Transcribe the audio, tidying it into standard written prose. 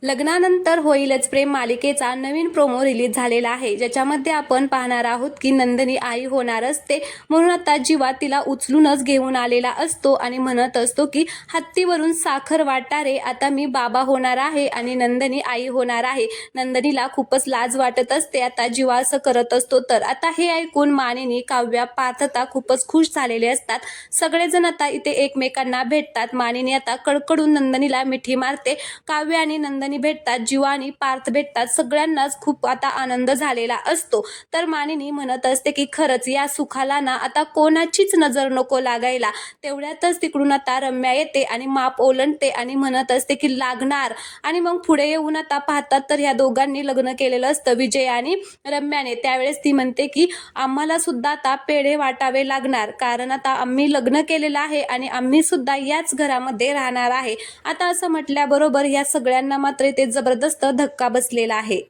लग्नानंतर होईलच प्रेम मालिकेचा नवीन प्रोमो रिलीज झालेला आहे, ज्याच्यामध्ये आपण पाहणार आहोत की नंदिनी आई होणार असते, म्हणून आता जीवा तिला उचलूनच घेऊन आलेला असतो आणि म्हणत असतो की हत्तीवरून साखर वाटारे, आता मी बाबा होणार आहे आणि नंदिनी आई होणार आहे. नंदिनीला खूपच लाज वाटत असते, आता जीवा असं करत असतो. तर आता हे ऐकून मानिनी, काव्या, पार्थता खूपच खुश झालेले असतात. सगळेजण आता इथे एकमेकांना भेटतात. मानिनी आता कडकडून नंदिनीला मिठी मारते. काव्य आणि नंदिनी भेटतात, जीवा आणि पार्थ भेटतात. सगळ्यांनाच खूप आता आनंद झालेला असतो. तर मानिनी म्हणत असते की खरंच या सुखाला ना आता कोणाचीच नजर नको लागायला. तेवढ्यातच तिकडून आता रम्या येते आणि माप ओलांडते आणि म्हणत असते की लागणार. आणि मग पुढे येऊन आता पाहतात तर ह्या दोघांनी लग्न केलेलं असतं, विजय आणि रम्याने. त्यावेळेस ती म्हणते की आम्हाला सुद्धा आता पेढे वाटावे लागणार, कारण आता आम्ही लग्न केलेलं आहे आणि आम्ही सुद्धा याच घरामध्ये राहणार आहे. आता असं म्हटल्याबरोबर या सगळ्यांना मात्र ते जबरदस्त धक्का बसलेला आहे.